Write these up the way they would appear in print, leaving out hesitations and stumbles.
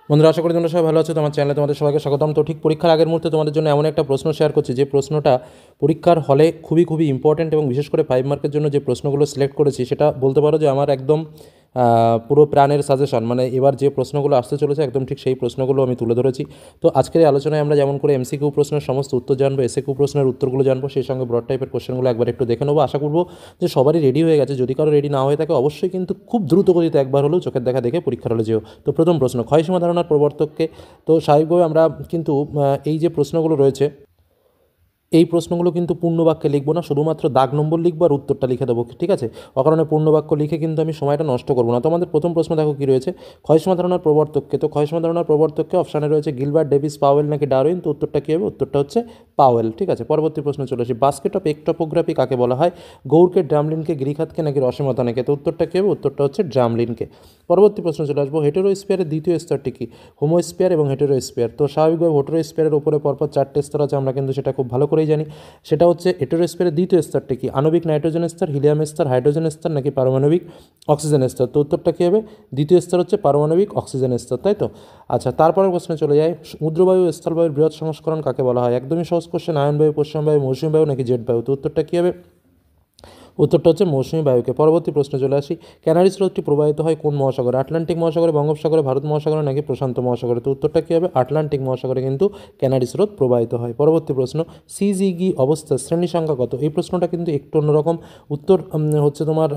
বন্ধুরা, আশা করি তোমরা সবাই ভালো আছো। তোমার চ্যানেলে তোমাদের সবাইকে স্বাগতম। তো ঠিক পরীক্ষার আগের মুহূর্তে তোমাদের জন্য এমন একটা প্রশ্ন শেয়ার করছি যে প্রশ্নটা পরীক্ষার হলে খুবই খুবই ইম্পর্ট্যান্ট, এবং বিশেষ করে 5 মার্কের জন্য যে প্রশ্নগুলো সিলেক্ট করেছি সেটা বলতে পারো যে আমার একদম পুরো প্রাণের সাজেশন। মানে এবার যে প্রশ্নগুলো আসতে চলেছে একদম ঠিক সেই প্রশ্নগুলো আমি তুলে ধরেছি। তো আজকের এই আলোচনায় আমরা যেমন করে এমসিকিউ প্রশ্নের সমস্ত উত্তর জানবো, এসএকিউ প্রশ্নের উত্তরগুলো জানবো, সেই সঙ্গে ব্রড টাইপের কোশ্চেনগুলো একবার একটু দেখে নেবো। আশা করবো যে সবারই রেডি হয়ে গেছে। যদি কারো রেডি না হয়ে থাকে অবশ্যই কিন্তু খুব দ্রুত গতিতে একবার হলেও চোখের দেখা দেখে পরীক্ষার হলে যেও। তো প্রথম প্রশ্ন, ক্ষয়সীমা ধারণার প্রবর্তককে। তো স্বাভাবিকভাবে আমরা কিন্তু এই যে প্রশ্নগুলো রয়েছে এই প্রশ্নগুলো কিন্তু পূর্ণবাক্যে লিখবো না, শুধুমাত্র দাগ নম্বর লিখবো আর উত্তরটা লিখে দেবো, ঠিক আছে? অকারণে পূর্ণবাক্য লিখে কিন্তু আমি সময়টা নষ্ট করবো না। তো আমাদের প্রথম প্রশ্ন দেখো কী রয়েছে, ক্ষয়সীমা ধারণার প্রবর্তককে। তো ক্ষয়সীমা ধারণার প্রবর্তককে অপশানে রয়েছে গিলবার্ট, ডেভিস, পাওয়েল নাকি ডারউইন। তো উত্তরটা কী হবে? উত্তরটা হচ্ছে পাওয়েল, ঠিক আছে। পরবর্তী প্রশ্ন চলে আসি, বাস্কেট অফ একটোপোগ্রাফি কাকে বলা হয়? গৌড়কে, ড্রামলিনকে, গ্রিখাতকে নাকি রসমাতানাকে। তো উত্তরটা কী হবে? উত্তরটা হচ্ছে ড্রামলিনকে। পরবর্তী প্রশ্ন চলে আসবো, হেটেরোস্পিয়ারের দ্বিতীয় স্তরটি কি? হোমোস্পিয়ার এবং হেটেরোস্পিয়ার। তো স্বাভাবিকভাবে হেটেরোস্পিয়ারের উপরে পরপর 4টে স্তর আছে, আমরা কিন্তু সেটা খুব ভালো করেই জানি। সেটা হচ্ছে হেটেরোস্পিয়ারের দ্বিতীয় স্তরটি কি? আণবিক নাইট্রোজেন স্তর, হিলিয়াম স্তর, হাইড্রোজেন স্তর নাকি পারমাণবিক অক্সিজেন স্তর। তো উত্তরটা কী হবে? দ্বিতীয় স্তর হচ্ছে পারমাণবিক অক্সিজেন স্তর, তাই তো? আচ্ছা, তারপরের প্রশ্নে চলে যায়, সমুদ্রবায়ু স্থলবায়ুর বৃহৎ সংস্করণ কাকে বলা হয়? একদমই সহজ কোশ্চেন, আয়নবায়ু, পশ্চিমবায়ু, মৌসুমী বায়ু নাকি জেট বায়ু। তো উত্তরটা কী হবে? উত্তরটা হচ্ছে মৌসুমী বায়ুকে। পরবর্তী প্রশ্নে চলে আসি, ক্যানারি স্রোতটি প্রবাহিত হয় কোন মহাসাগরে? আটলান্টিক মহাসাগরে, বঙ্গোপসাগরে, ভারত মহাসাগরে নাকি প্রশান্ত মহাসাগরে। তো উত্তরটা কী হবে? আটলান্টিক মহাসাগরে কিন্তু ক্যানারি স্রোত প্রবাহিত হয়। পরবর্তী প্রশ্ন, সিজিগি অবস্থা শ্রেণী সংখ্যা কত? এই প্রশ্নটা কিন্তু একটু অন্যরকম। উত্তর হচ্ছে তোমার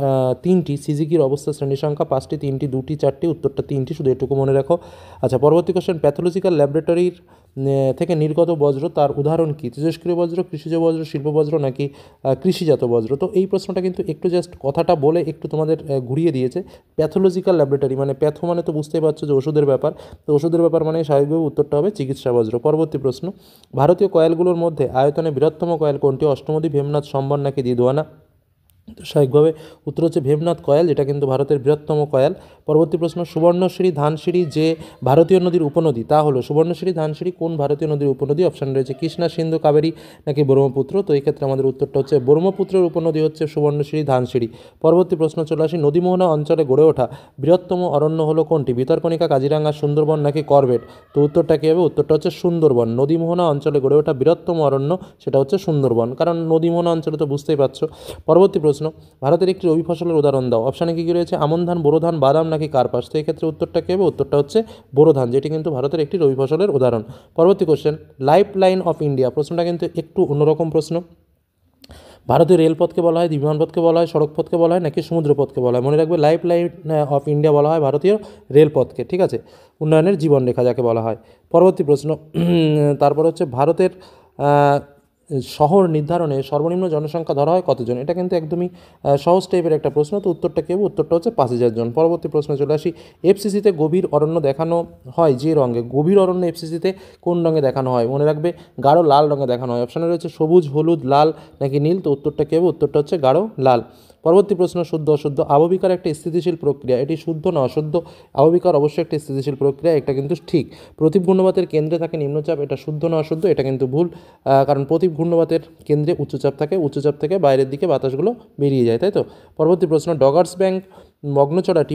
3টি। সিজিগির অবস্থা শ্রেণী সংখ্যা 5টি, 3টি, 2টি, 4টি। উত্তরটা 3টি, শুধু এটুকু মনে রাখো। আচ্ছা, পরবর্তী কোশ্চেন, প্যাথোলজিক্যাল ল্যাবরেটরির থেকে নির্গত বজ্র তার উদাহরণ কী? তেজস্ক্রিয় বজ্র, কৃষিজ বজ্র, শিল্প বজ্র নাকি কৃষিজাত বজ্র। তো এই প্রশ্নটা কিন্তু একটু জাস্ট কথাটা বলে একটু তোমাদের ঘুরিয়ে দিয়েছে। প্যাথোলজিক্যাল ল্যাবরেটরি মানে প্যাথো মানে তো বুঝতেই পারছো যে ওষুধের ব্যাপার। তো ওষুধের ব্যাপার মানে স্বাভাবিকভাবে উত্তরটা হবে চিকিৎসা বজ্র। পরবর্তী প্রশ্ন, ভারতীয় কয়েলগুলোর মধ্যে আয়তনে বৃহত্তম কয়েল কোনটি? অষ্টমদী, ভীমনাথ, সম্বর নাকি দিদোয়ানা। তো স্বাভাবিকভাবে উত্তর হচ্ছে ভীমনাথ কয়েল, যেটা কিন্তু ভারতের বৃহত্তম কয়েল। পরবর্তী প্রশ্ন, সুবর্ণশ্রী ধানসিঁড়ি যে ভারতীয় নদীর উপনদী তা হলো? সুবর্ণশ্রী ধানসিঁড়ি কোন ভারতীয় নদীর উপনদী? অপশান রয়েছে কৃষ্ণা, সিন্ধু, কাবেরী নাকি ব্রহ্মপুত্র। তো এই ক্ষেত্রে আমাদের উত্তরটা হচ্ছে ব্রহ্মপুত্রের উপনদী হচ্ছে সুবর্ণশ্রী ধানসিঁড়ি। পরবর্তী প্রশ্ন চলে আসি, নদীমোহনা অঞ্চলে গড়ে ওঠা বৃহত্তম অরণ্য হলো কোনটি? ভিতরকণিকা, কাজিরাঙ্গা, সুন্দরবন নাকি করবেট। তো উত্তরটা কী হবে? উত্তরটা হচ্ছে সুন্দরবন। নদীমোহনা অঞ্চলে গড়ে ওঠা বৃহত্তম অরণ্য সেটা হচ্ছে সুন্দরবন, কারণ নদীমোহনা অঞ্চলে তো বুঝতেই পারছো। পরবর্তী প্রশ্ন, ভারতের একটি রবি ফসলের উদাহরণ দাও। অপশানে কী কী রয়েছে? আমন ধান, বোরো ধান, বাদাম নাকি কার্পাস। তো এই ক্ষেত্রে উত্তরটা কী হবে? উত্তরটা হচ্ছে বোরো ধান, যেটি কিন্তু ভারতের একটি রবি ফসলের উদাহরণ। পরবর্তী question, life line of India. প্রশ্নটা কিন্তু একটু অন্যরকম প্রশ্ন। ভারতীয় রেলপথকে বলা হয়, বিমানপথকে বলা হয়, সড়কপথকে বলা হয় নাকি সমুদ্রপথকে বলা হয়? মনে রাখবে, লাইফ লাইন অফ ইন্ডিয়া বলা হয় ভারতীয় রেলপথকে, ঠিক আছে? উন্নয়নের জীবনরেখা যাকে বলা হয়। পরবর্তী প্রশ্ন, তারপর হচ্ছে ভারতের শহর নির্ধারণে সর্বনিম্ন জনসংখ্যা ধরা হয় কতজন? এটা কিন্তু একদমই সহজ টাইপের একটা প্রশ্ন। তো উত্তরটা কী হবে? উত্তরটা হচ্ছে 5,000 জন। পরবর্তী প্রশ্নে চলে আসি, এফসিসিতে গভীর অরণ্য দেখানো হয় যে রঙে? গভীর অরণ্য এফসিসিতে কোন রঙে দেখানো হয়? মনে রাখবে, গাঢ় লাল রঙে দেখানো হয়। অপশানে রয়েছে সবুজ, হলুদ, লাল নাকি নীল। তো উত্তরটা কী হবে? উত্তরটা হচ্ছে গাঢ় লাল। পরবর্তী প্রশ্ন, শুদ্ধ অশুদ্ধ। আবহবিকার একটি স্থিতিশীল প্রক্রিয়া, এটি শুদ্ধ না অশুদ্ধ? আবহবিকার অবশ্যই একটি স্থিতিশীল প্রক্রিয়া, এটা কিন্তু ঠিক। প্রতীপ ঘূর্ণবাতের কেন্দ্রে থাকে নিম্নচাপ, এটা শুদ্ধ না অশুদ্ধ? এটা কিন্তু ভুল, কারণ প্রতীপ ঘূর্ণবাতের কেন্দ্রে উচ্চচাপ থাকে, উচ্চচাপ থেকে বাইরের দিকে বাতাসগুলো বেরিয়ে যায়, তাই তো? পরবর্তী প্রশ্ন, ডগার্স ব্যাংক মগ্নচড়াটি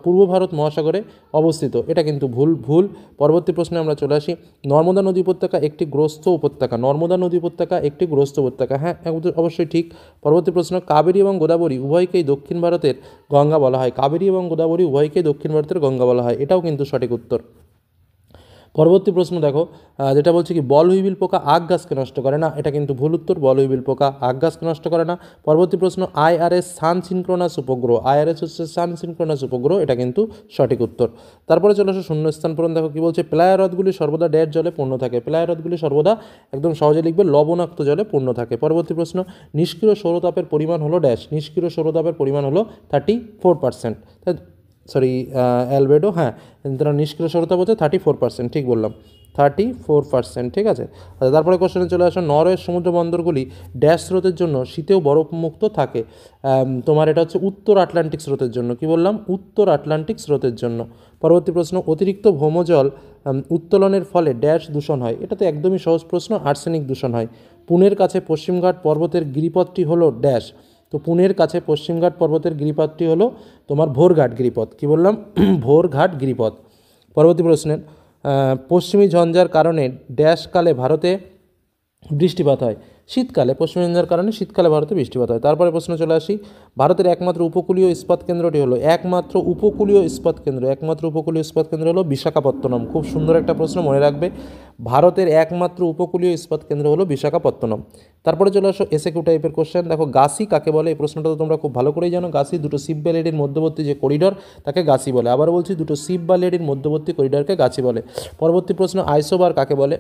পূর্ব ভারত মহাসাগরে অবস্থিত, এটা কিন্তু ভুল। পরবর্তী প্রশ্নে আমরা চলে আসি, নর্মদা নদী উপত্যকা একটি গ্রস্ত উপত্যকা। নর্মদা নদী উপত্যকা একটি গ্রস্ত উপত্যকা, হ্যাঁ অবশ্যই ঠিক। পরবর্তী প্রশ্ন, কাবেরী এবং গোদাবরী উভয়কেই দক্ষিণ ভারতের গঙ্গা বলা হয়। কাবেরী এবং গোদাবরী উভয়কেই দক্ষিণ ভারতের গঙ্গা বলা হয়, এটাও কিন্তু সঠিক উত্তর। পরবর্তী প্রশ্ন দেখো, যেটা বলছে কি, বল হুইবিল পোকা আখ গাছকে নষ্ট করে না, এটা কিন্তু ভুল উত্তর। বল হুইবিল পোকা আখ গাছকে নষ্ট করে না। পরবর্তী প্রশ্ন, আইআরএস সান সিনক্রোনাস উপগ্রহ। আইআরএস হচ্ছে সান সিনক্রোনাস উপগ্রহ, এটা কিন্তু সঠিক উত্তর। তারপরে চলে আসো শূন্যস্থান পূরণ। দেখো কি বলছে, প্লায়া হ্রদগুলি সর্বদা ড্যাশ জলে পূর্ণ থাকে। প্লায়া হ্রদগুলি সর্বদা, একদম সহজে লিখবে, লবণাক্ত জলে পূর্ণ থাকে। পরবর্তী প্রশ্ন, নিষ্ক্রিয় সৌরতাপের পরিমাণ হলো ড্যাশ। নিষ্ক্রিয় সৌরতাপের পরিমাণ হলো 34%। অ্যালবেডো, হ্যাঁ, তারা নিষ্ক্রিয় সৌরতাপ হচ্ছে 34%, ঠিক বললাম, 34%, ঠিক আছে। আচ্ছা, তারপরে কোশ্চেনে চলে আসো, নরওয়ের সমুদ্র বন্দরগুলি ড্যাশ স্রোতের জন্য শীতেও বরফমুক্ত থাকে? তোমার এটা হচ্ছে উত্তর আটলান্টিক স্রোতের জন্য। কি বললাম? উত্তর আটলান্টিক স্রোতের জন্য। পরবর্তী প্রশ্ন, অতিরিক্ত ভৌমজল উত্তোলনের ফলে ড্যাশ দূষণ হয়? এটা তো একদমই সহজ প্রশ্ন, আর্সেনিক দূষণ হয়। পুনের কাছে পশ্চিমঘাট পর্বতের গিরিপথটি হলো ড্যাশ। তো পুনের কাছে পশ্চিমঘাট পর্বতের গিরিপথটি হলো তোমার ভোরঘাট গিরিপথ। কি বললাম? ভোরঘাট গিরিপথ। পরবর্তী প্রশ্নের পশ্চিমী ঝঞ্ঝার কারণে ড্যাশ কালে ভারতে বৃষ্টিপাত হয়। শীতকালে, পশ্চিমী ঝঞ্ঝার কারণে শীতকালে ভারতে বৃষ্টিপাত হয়। তারপরে প্রশ্ন চলে আসি, ভারতের একমাত্র উপকূলীয় ইস্পাত কেন্দ্রটি হলো, একমাত্র উপকূলীয় ইস্পাত কেন্দ্র হলো বিশাখাপত্তনম। খুব সুন্দর একটা প্রশ্ন, মনে রাখবে, ভারতের একমাত্র উপকূলীয় ইস্পাত কেন্দ্র হলো বিশাখাপত্তনম। তারপরে চলে আসো এসএকিউ টাইপের কোশ্চেন। দেখো গাসি কাকে বলে, এই প্রশ্নটা তো তোমরা খুব ভালো করেই জানো। গাসি দুটো শিপ বা লেডির মধ্যবর্তী যে করিডর তাকে গাসি বলে। আবার বলছি, দুটো শিপ বা লেডির মধ্যবর্তী করিডরকে গাসি বলে। পরবর্তী প্রশ্ন, আইসোবার কাকে বলে।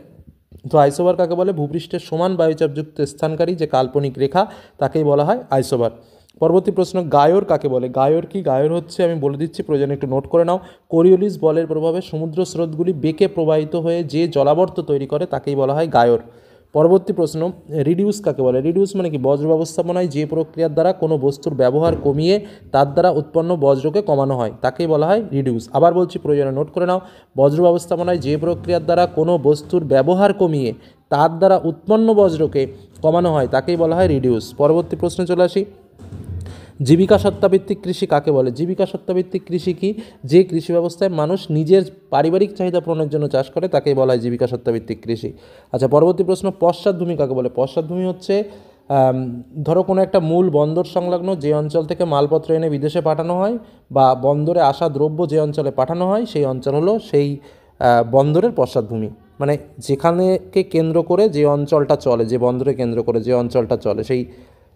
তো আইসোবার কাকে বলে, ভূপৃষ্ঠের সমান বায়ুচাপযুক্ত স্থানকারী যে কাল্পনিক রেখা তাকেই বলা হয় আইসোবার। পরবর্তী প্রশ্ন, গায়র কাকে বলে। গায়র কি, গায়র হচ্ছে, আমি বলে দিচ্ছি, প্রয়োজনে একটু নোট করে নাও, কোরিওলিস বলের প্রভাবে সমুদ্র স্রোতগুলি বেঁকে প্রবাহিত হয়ে যে জলাবর্ত তৈরি করে তাকেই বলা হয় গায়র। পরবর্তী প্রশ্ন, রিডিউস কাকে বলে। রিডিউস মানে কি, বজ্র ব্যবস্থাপনায় যে প্রক্রিয়ার দ্বারা কোনো বস্তুর ব্যবহার কমিয়ে তার দ্বারা উৎপন্ন বজ্রকে কমানো হয় তাকেই বলা হয় রিডিউস। আবার বলছি, প্রয়োজনে নোট করে নাও, বজ্র ব্যবস্থাপনায় যে প্রক্রিয়ার দ্বারা কোনো বস্তুর ব্যবহার কমিয়ে তার দ্বারা উৎপন্ন বজ্রকে কমানো হয় তাকেই বলা হয় রিডিউস। পরবর্তী প্রশ্নে চলে আসি, জীবিকা সত্তাভিত্তিক কৃষি কাকে বলে। জীবিকা সত্তাভিত্তিক কৃষি কি, যে কৃষি ব্যবস্থায় মানুষ নিজের পারিবারিক চাহিদা পূরণের জন্য চাষ করে তাকেই বলা হয় জীবিকা সত্তাভিত্তিক কৃষি। আচ্ছা, পরবর্তী প্রশ্ন, পশ্চাৎভূমি কাকে বলে। পশ্চাৎভূমি হচ্ছে ধরো কোনো একটা মূল বন্দর সংলগ্ন যে অঞ্চল থেকে মালপত্র এনে বিদেশে পাঠানো হয় বা বন্দরে আসা দ্রব্য যে অঞ্চলে পাঠানো হয় সেই অঞ্চল হলো সেই বন্দরের পশ্চাৎভূমি। মানে যেখানেকে কেন্দ্র করে যে অঞ্চলটা চলে, যে বন্দরে কেন্দ্র করে যে অঞ্চলটা চলে সেই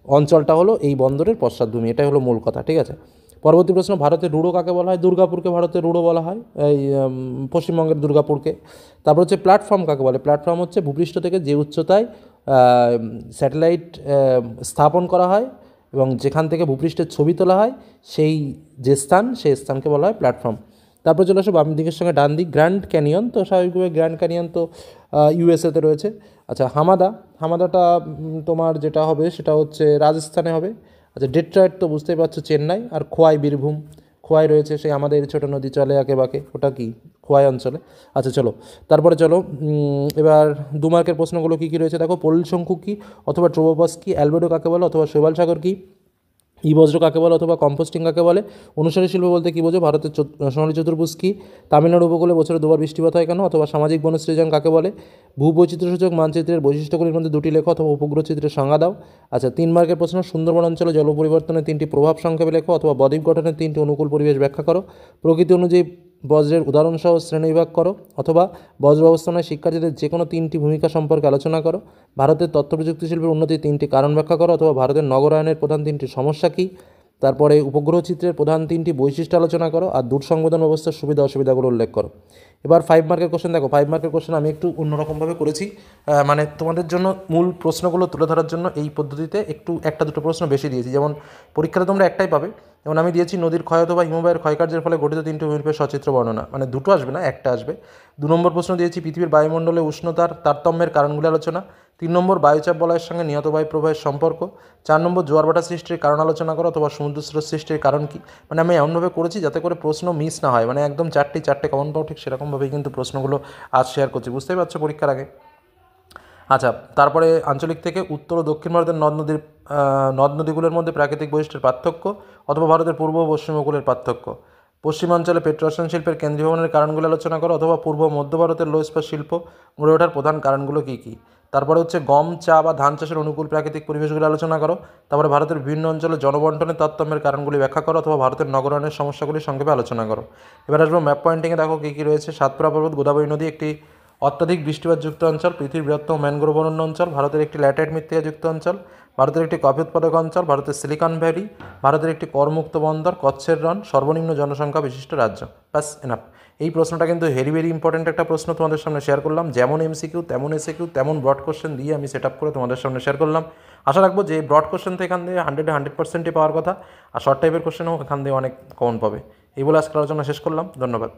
অঞ্চলটা হলো এই বন্দরের পশ্চাৎভূমি। এটাই হলো মূল কথা, ঠিক আছে। পরবর্তী প্রশ্ন, ভারতের রুড়ো কাকে বলা হয়। দুর্গাপুরকে ভারতের রুড়ো বলা হয়, এই পশ্চিমবঙ্গের দুর্গাপুরকে। তারপর হচ্ছে প্ল্যাটফর্ম কাকে বলে। প্ল্যাটফর্ম হচ্ছে ভূপৃষ্ঠ থেকে যে উচ্চতায় স্যাটেলাইট স্থাপন করা হয় এবং যেখান থেকে ভূপৃষ্ঠের ছবি তোলা হয় সেই যে স্থান, সেই স্থানকে বলা হয় প্ল্যাটফর্ম। তারপর চলে আসো বাম দিকের সঙ্গে ডান দিক, গ্র্যান্ড ক্যানিয়ন। তো স্বাভাবিকভাবে গ্র্যান্ড ক্যানিয়ন তো ইউএসএতে রয়েছে। আচ্ছা, হামাদাটা তোমার যেটা হবে সেটা হচ্ছে রাজস্থানে হবে। আচ্ছা, ডেট্রয়েট তো বুঝতেই পারছো চেন্নাই। আর খোয়াই বীরভূম, খোয়াই রয়েছে সেই আমাদের ছোটো নদী চলে আঁকে বাঁকে, ওটা কি খোয়াই অঞ্চলে। আচ্ছা চলো, তারপরে চলো এবার 2 মার্কের প্রশ্নগুলো কী কী রয়েছে দেখো। পলিশঙ্কু কী অথবা ট্রোবোপাস কী, অ্যালবেডো কাকে বলে অথবা শৈবাল সাগর কী, ই বজ্র কাকে বলে অথবা কম্পোস্টিং কাকে বলে, অনুসারী শিল্প বলতে কী বোঝো, ভারতের সোনালী চতুর্ভুজ কী, তামিলনাড়ু উপকূলে বছরে 2বার বৃষ্টিপাত হয় কেন, অথবা সামাজিক বনসৃজন কাকে বলে, ভূবৈচিত্র্যসূচক মানচিত্রের বৈশিষ্ট্যগুলির মধ্যে 2টি লেখো অথবা উপগ্রহ চিত্রের সংজ্ঞা দাও। আচ্ছা, 3 মার্কের প্রশ্ন, সুন্দরবন অঞ্চলে জল পরিবর্তনের 3টি প্রভাব সংক্ষেপে লেখো অথবা বদ্বীপ গঠনের 3টি অনুকূল পরিবেশ ব্যাখ্যা করো, প্রকৃতি অনুযায়ী বজ্রের উদাহরণসহ শ্রেণীবিভাগ করো, অথবা বজ্র ব্যবস্থাপনায় শিক্ষার্থীদের যে কোনো 3টি ভূমিকা সম্পর্কে আলোচনা করো, ভারতের তথ্য প্রযুক্তি শিল্পের উন্নতির 3টি কারণ ব্যাখ্যা করো, অথবা ভারতের নগরায়নের প্রধান 3টি সমস্যা কী, তারপরে উপগ্রহ চিত্রের প্রধান 3টি বৈশিষ্ট্য আলোচনা করো, আর দূর সংবেদন ব্যবস্থার সুবিধা অসুবিধাগুলো উল্লেখ করো। এবার 5 মার্কের কোশ্চেন দেখো। 5 মার্কের কোশ্চেন আমি একটু অন্যরকমভাবে করেছি, মানে তোমাদের জন্য মূল প্রশ্নগুলো তুলে ধরার জন্য এই পদ্ধতিতে একটু 1-2 প্রশ্ন বেশি দিয়েছি। যেমন পরীক্ষাতে তোমরা একটাই পাবে, যেমন আমি দিয়েছি নদীর ক্ষয় অথবা হিমবাহের ক্ষয়কার্যের ফলে গঠিত 3টি ভূমিরূপের সচিত্র বর্ণনা, মানে 2টো আসবে না, একটা আসবে। 2 নম্বর প্রশ্ন দিয়েছি পৃথিবীর বায়ুমণ্ডলে উষ্ণতার তারতম্যের কারণগুলি আলোচনা। 3 নম্বর বায়ুচাপ বলয়ের সঙ্গে নিহত বায়ু প্রবাহের সম্পর্ক। 4 নম্বর জোয়ার ভাটা সৃষ্টির কারণ আলোচনা করো অথবা সমুদ্র স্রোত সৃষ্টির কারণ কী। মানে আমি এমনভাবে করেছি যাতে করে প্রশ্ন মিস না হয়, মানে একদম 4টে কমন পাও, ঠিক সেরকমভাবেই কিন্তু প্রশ্নগুলো আজ শেয়ার করছি, বুঝতেই পারছো পরীক্ষার আগে। আচ্ছা, তারপরে আঞ্চলিক থেকে উত্তর ও দক্ষিণ ভারতের নদ নদীগুলোর মধ্যে প্রাকৃতিক বৈশিষ্ট্যের পার্থক্য অথবা ভারতের পূর্ব ও পশ্চিম উপকূলের পার্থক্য। পশ্চিমাঞ্চলে পেট্রোরসায়ন শিল্পের কেন্দ্রীভবনের কারণগুলো আলোচনা করো অথবা পূর্ব মধ্য ভারতের লো ইস্পাত শিল্প গড়ে ওঠার প্রধান কারণগুলো কী কী। তারপরে হচ্ছে গম, চা বা ধান চাষের অনুকূল প্রাকৃতিক পরিবেশগুলো আলোচনা করো। তারপরে ভারতের বিভিন্ন অঞ্চলে জনবন্টনের তারতম্যের কারণগুলি ব্যাখ্যা করো অথবা ভারতের নগরায়নের সমস্যাগুলি সংক্ষেপে আলোচনা করো। এবার আসবো ম্যাপ পয়েন্টিংয়ে, দেখো কী কী রয়েছে। সাতপুরা পর্বত, গোদাবরী নদী একটি অত্যাধিক বৃষ্টিপাতযুক্ত অঞ্চল, পৃথিবীর বৃহত্তম ম্যানগ্রোভ অরণ্য অঞ্চল, ভারতের একটি ল্যাটেরাইট মৃত্তিকাযুক্ত অঞ্চল, ভারতের একটি কফি উৎপাদক অঞ্চল, ভারতের সিলিকন ভ্যালি, ভারতের একটি করমুক্ত বন্দর, কচ্ছের রণ, সর্বনিম্ন জনসংখ্যা বিশিষ্ট রাজ্য। ব্যাস, এনাফ। এই প্রশ্নটা কিন্তু ভেরি ইম্পর্টেন্ট একটা প্রশ্ন তোমাদের সামনে শেয়ার করলাম। যেমন এমসিকিউ তেমন এসএকিউ তেমন ব্রড কোশ্চেন দিয়ে আমি সেট আপ করে তোমাদের সামনে শেয়ার করলাম। আশা রাখবো যে ব্রড কোশ্চেন তো এখান থেকে 100% পাওয়ার কথা, আর শর্ট টাইপের কোশ্চেনও এখান থেকে অনেক কমন পাবে। এই বলে আজকের আলোচনা শেষ করলাম। ধন্যবাদ।